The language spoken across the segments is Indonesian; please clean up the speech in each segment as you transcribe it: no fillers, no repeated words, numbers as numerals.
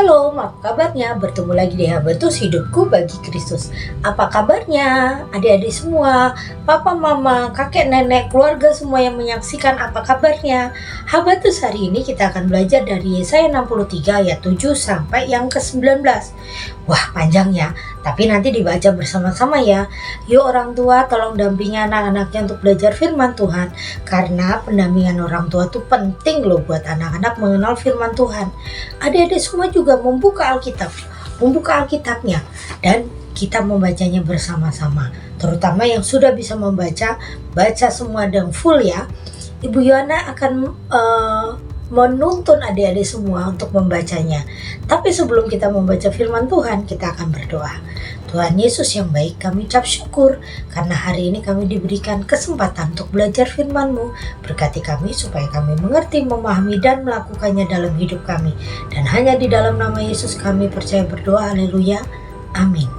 Shalom, apa kabarnya? Bertemu lagi di Habatus Hidupku Bagi Kristus. Apa kabarnya adik-adik semua, papa, mama, kakek, nenek, keluarga semua yang menyaksikan, apa kabarnya? Habatus hari ini kita akan belajar dari Yesaya 63 ayat 7 sampai yang ke-19. Wah, panjang ya, tapi nanti dibaca bersama-sama ya. Yuk orang tua, tolong dampingi anak-anaknya untuk belajar firman Tuhan, karena pendampingan orang tua itu penting loh buat anak-anak mengenal firman Tuhan. Adik-adik semua juga membuka Alkitabnya, dan kita membacanya bersama-sama. Terutama yang sudah bisa membaca, baca semua dan full ya. Ibu Yohana akan menuntun adik-adik semua untuk membacanya. Tapi sebelum kita membaca firman Tuhan, kita akan berdoa. Tuhan Yesus yang baik, kami ucap syukur karena hari ini kami diberikan kesempatan untuk belajar firman-Mu. Berkati kami supaya kami mengerti, memahami, dan melakukannya dalam hidup kami. Dan hanya di dalam nama Yesus kami percaya berdoa, haleluya, amin.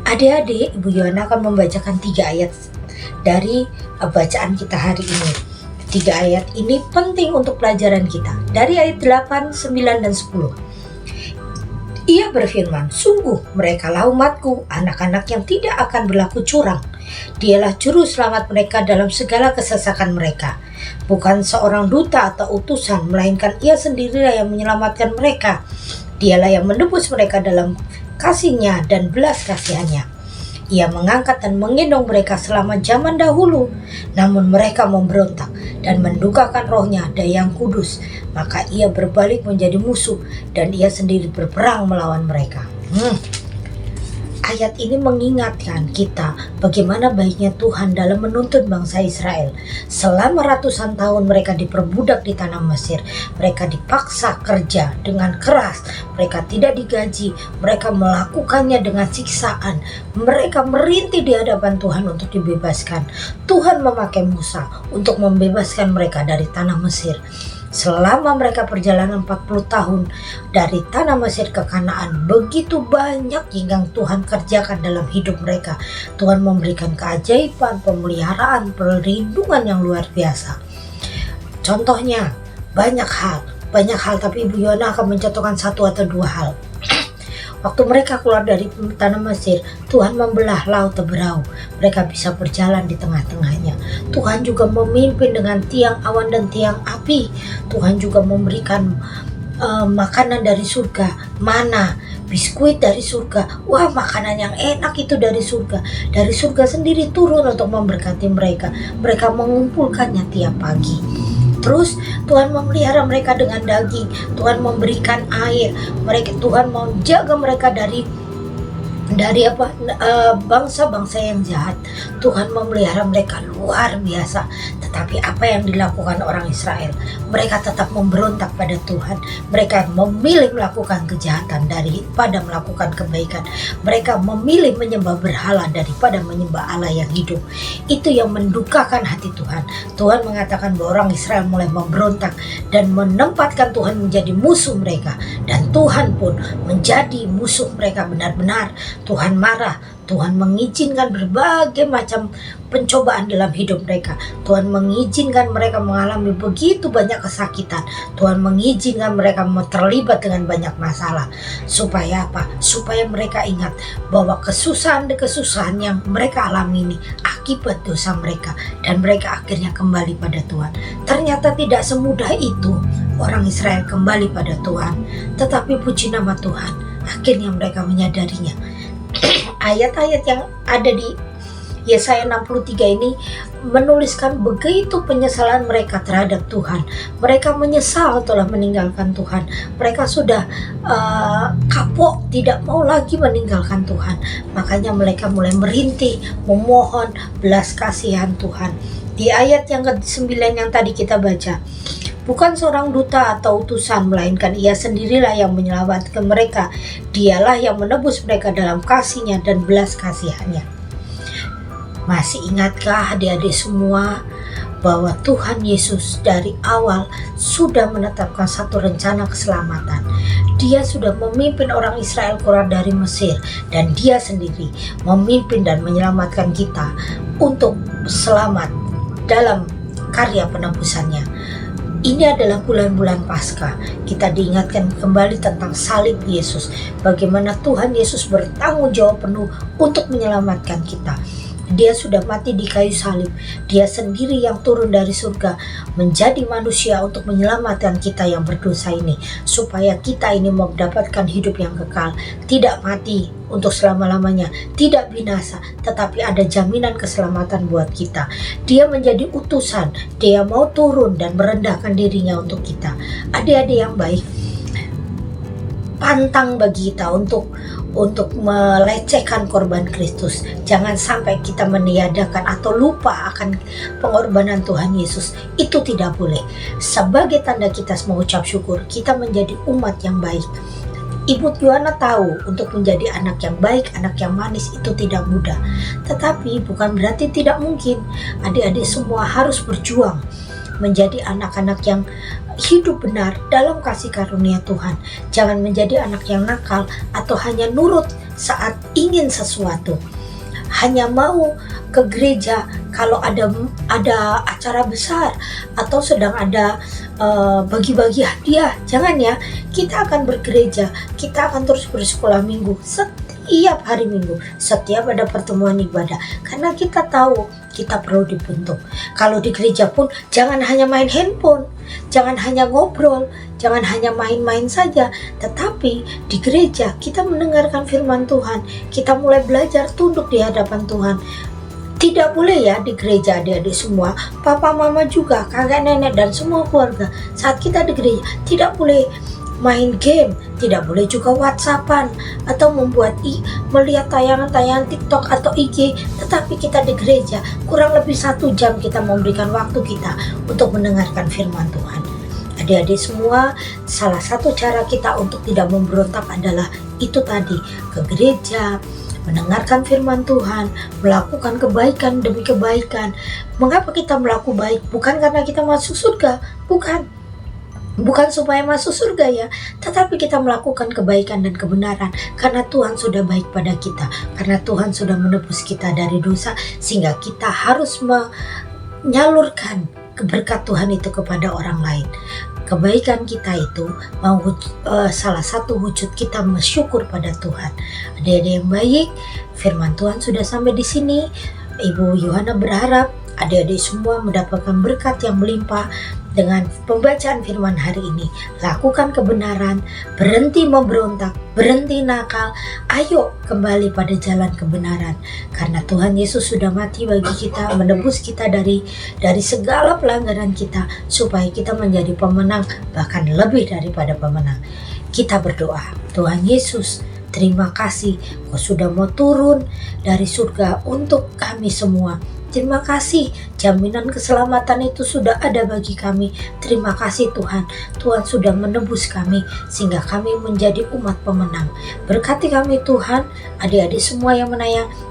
Adik-adik, Ibu Yohana akan membacakan 3 ayat dari bacaan kita hari ini. 3 ayat ini penting untuk pelajaran kita. Dari ayat 8, 9, dan 10. Ia berfirman, sungguh merekalah umatku, anak-anak yang tidak akan berlaku curang. Dialah juru selamat mereka dalam segala kesesakan mereka. Bukan seorang duta atau utusan, melainkan ia sendirilah yang menyelamatkan mereka. Dialah yang menebus mereka dalam kasih-Nya dan belas kasihan-Nya. Ia mengangkat dan menggendong mereka selama zaman dahulu, namun mereka memberontak dan mendukakan rohnya dan yang kudus. Maka ia berbalik menjadi musuh dan ia sendiri berperang melawan mereka. Ayat ini mengingatkan kita bagaimana baiknya Tuhan dalam menuntun bangsa Israel. Selama ratusan tahun mereka diperbudak di tanah Mesir. Mereka dipaksa kerja dengan keras. Mereka tidak digaji. Mereka melakukannya dengan siksaan. Mereka merintih di hadapan Tuhan untuk dibebaskan. Tuhan memakai Musa untuk membebaskan mereka dari tanah Mesir. Selama mereka perjalanan 40 tahun dari tanah Mesir ke Kanaan, begitu banyak yang Tuhan kerjakan dalam hidup mereka. Tuhan memberikan keajaiban, pemeliharaan, perlindungan yang luar biasa. Contohnya, banyak hal, tapi Ibu Yohana akan mencontohkan 1 atau 2 hal. Waktu mereka keluar dari tanah Mesir, Tuhan membelah laut Teberau. Mereka bisa berjalan di tengah-tengahnya. Tuhan juga memimpin dengan tiang awan dan tiang api. Tuhan juga memberikan makanan dari surga, mana, biskuit dari surga. Wah, makanan yang enak itu dari surga. Dari surga sendiri turun untuk memberkati mereka. Mereka mengumpulkannya tiap pagi. Terus Tuhan memelihara mereka dengan daging. Tuhan memberikan air. Tuhan mau jaga mereka dari bangsa-bangsa yang jahat. Tuhan memelihara mereka luar biasa. Tetapi apa yang dilakukan orang Israel? Mereka tetap memberontak pada Tuhan. Mereka memilih melakukan kejahatan daripada melakukan kebaikan. Mereka memilih menyembah berhala daripada menyembah Allah yang hidup. Itu yang mendukakan hati Tuhan. Tuhan mengatakan bahwa orang Israel mulai memberontak dan menempatkan Tuhan menjadi musuh mereka. Dan Tuhan pun menjadi musuh mereka benar-benar. Tuhan marah, Tuhan mengizinkan berbagai macam pencobaan dalam hidup mereka. Tuhan mengizinkan mereka mengalami begitu banyak kesakitan. Tuhan mengizinkan mereka terlibat dengan banyak masalah. Supaya apa? Supaya mereka ingat bahwa kesusahan yang mereka alami ini akibat dosa mereka. Dan mereka akhirnya kembali pada Tuhan. Ternyata tidak semudah itu orang Israel kembali pada Tuhan. Tetapi puji nama Tuhan, akhirnya mereka menyadarinya. Ayat-ayat yang ada di Yesaya 63 ini menuliskan begitu penyesalan mereka terhadap Tuhan. Mereka menyesal telah meninggalkan Tuhan. Mereka sudah kapok, tidak mau lagi meninggalkan Tuhan. Makanya mereka mulai merintih, memohon belas kasihan Tuhan. Di ayat yang ke-9 yang tadi kita baca, bukan seorang duta atau utusan, melainkan ia sendirilah yang menyelamatkan mereka. Dialah yang menebus mereka dalam kasih-Nya dan belas kasihan-Nya. Masih ingatkah adik-adik semua bahwa Tuhan Yesus dari awal sudah menetapkan satu rencana keselamatan. Dia sudah memimpin orang Israel keluar dari Mesir, dan dia sendiri memimpin dan menyelamatkan kita untuk selamat dalam karya penebusannya. Ini adalah bulan-bulan Paskah. Kita diingatkan kembali tentang salib Yesus. Bagaimana Tuhan Yesus bertanggung jawab penuh untuk menyelamatkan kita. Dia sudah mati di kayu salib. Dia sendiri yang turun dari surga menjadi manusia untuk menyelamatkan kita yang berdosa ini, supaya kita ini mendapatkan hidup yang kekal, tidak mati untuk selama-lamanya, tidak binasa, tetapi ada jaminan keselamatan buat kita. Dia menjadi utusan, dia mau turun dan merendahkan dirinya untuk kita. Adik-adik yang baik, pantang bagi kita untuk melecehkan korban Kristus. Jangan sampai kita meniadakan atau lupa akan pengorbanan Tuhan Yesus. Itu tidak boleh. Sebagai tanda kita mengucap syukur, kita menjadi umat yang baik. Ibu Yuhana tahu untuk menjadi anak yang baik, anak yang manis itu tidak mudah. Tetapi bukan berarti tidak mungkin. Adik-adik semua harus berjuang menjadi anak-anak yang hidup benar dalam kasih karunia Tuhan. Jangan menjadi anak yang nakal atau hanya nurut saat ingin sesuatu. Hanya mau ke gereja kalau ada acara besar atau sedang ada bagi-bagi hadiah. Jangan ya, kita akan bergereja, kita akan terus bersekolah minggu setiap hari Minggu, setiap ada pertemuan ibadah, karena kita tahu kita perlu dibentuk. Kalau di gereja pun jangan hanya main handphone, jangan hanya ngobrol, jangan hanya main-main saja, tetapi di gereja kita mendengarkan firman Tuhan, kita mulai belajar tunduk di hadapan Tuhan. Tidak boleh ya di gereja adik-adik semua, papa mama juga, kakek nenek dan semua keluarga, saat kita di gereja tidak boleh main game, tidak boleh juga WhatsAppan atau melihat tayangan-tayangan TikTok atau IG. Tetapi kita di gereja kurang lebih 1 jam kita memberikan waktu kita untuk mendengarkan firman Tuhan. Adik-adik semua, salah satu cara kita untuk tidak memberontak adalah itu tadi, ke gereja, mendengarkan firman Tuhan, melakukan kebaikan demi kebaikan. Mengapa kita melakukan baik? Bukan karena kita masuk surga, bukan supaya masuk surga ya, tetapi kita melakukan kebaikan dan kebenaran karena Tuhan sudah baik pada kita, karena Tuhan sudah menebus kita dari dosa, sehingga kita harus menyalurkan keberkat Tuhan itu kepada orang lain. Kebaikan kita itu salah satu wujud kita bersyukur pada Tuhan. Adik-adik yang baik, firman Tuhan sudah sampai di sini. Ibu Yuhana berharap adik-adik semua mendapatkan berkat yang melimpah dengan pembacaan firman hari ini. Lakukan kebenaran, berhenti memberontak, berhenti nakal, ayo kembali pada jalan kebenaran. Karena Tuhan Yesus sudah mati bagi kita, menebus kita dari segala pelanggaran kita, supaya kita menjadi pemenang, bahkan lebih daripada pemenang. Kita berdoa, Tuhan Yesus, terima kasih Kau sudah mau turun dari surga untuk kami semua. Terima kasih, jaminan keselamatan itu sudah ada bagi kami. Terima kasih Tuhan, Tuhan sudah menebus kami sehingga kami menjadi umat pemenang. Berkati kami Tuhan, adik-adik semua yang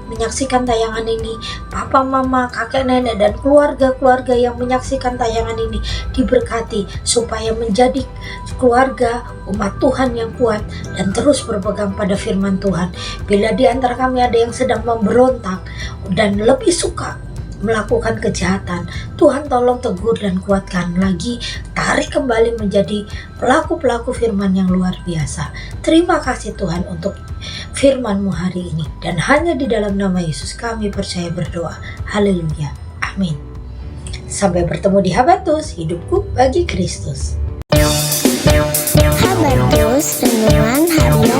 menyaksikan tayangan ini, papa, mama, kakek, nenek, dan keluarga-keluarga yang menyaksikan tayangan ini diberkati supaya menjadi keluarga umat Tuhan yang kuat dan terus berpegang pada firman Tuhan. Bila di antara kami ada yang sedang memberontak dan lebih suka melakukan kejahatan, Tuhan tolong tegur dan kuatkan lagi, tarik kembali menjadi pelaku-pelaku firman yang luar biasa. Terima kasih Tuhan untuk firman-Mu hari ini, dan hanya di dalam nama Yesus kami percaya berdoa. Haleluya, amin. Sampai bertemu di Habatus, hidupku bagi Kristus. Habatus Renungan Harian